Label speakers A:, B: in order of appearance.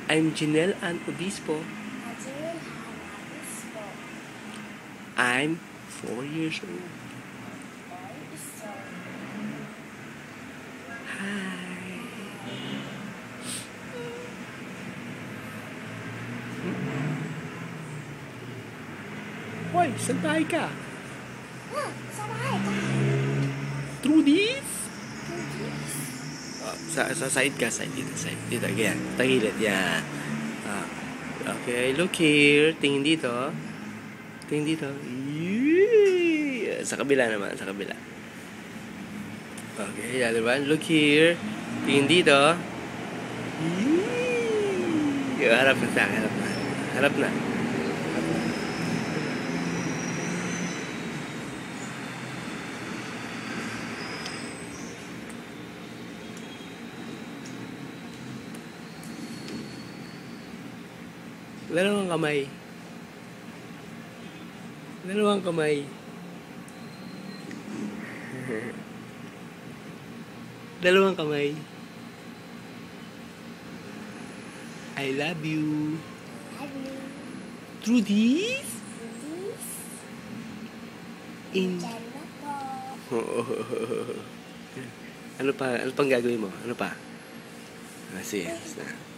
A: I'm Janelle Ann Obispo. I'm 4 years old. Hi. Hoy, saan tayo ka? Through this? Sa side ka, side dito, side dito, again. Tagilid, yan. Okay, look here. Tingin dito. Tingin dito. Yee! Sa kabila naman, sa kabila. Okay, the other one. Look here. Tingin dito. Yee! Harap na sa akin, harap na. Harap na. Dalawang kamay. Dalawang kamay. Dalawang kamay. I love you. Through this? In... Ano pang gagawin mo? Ano pa? Sige.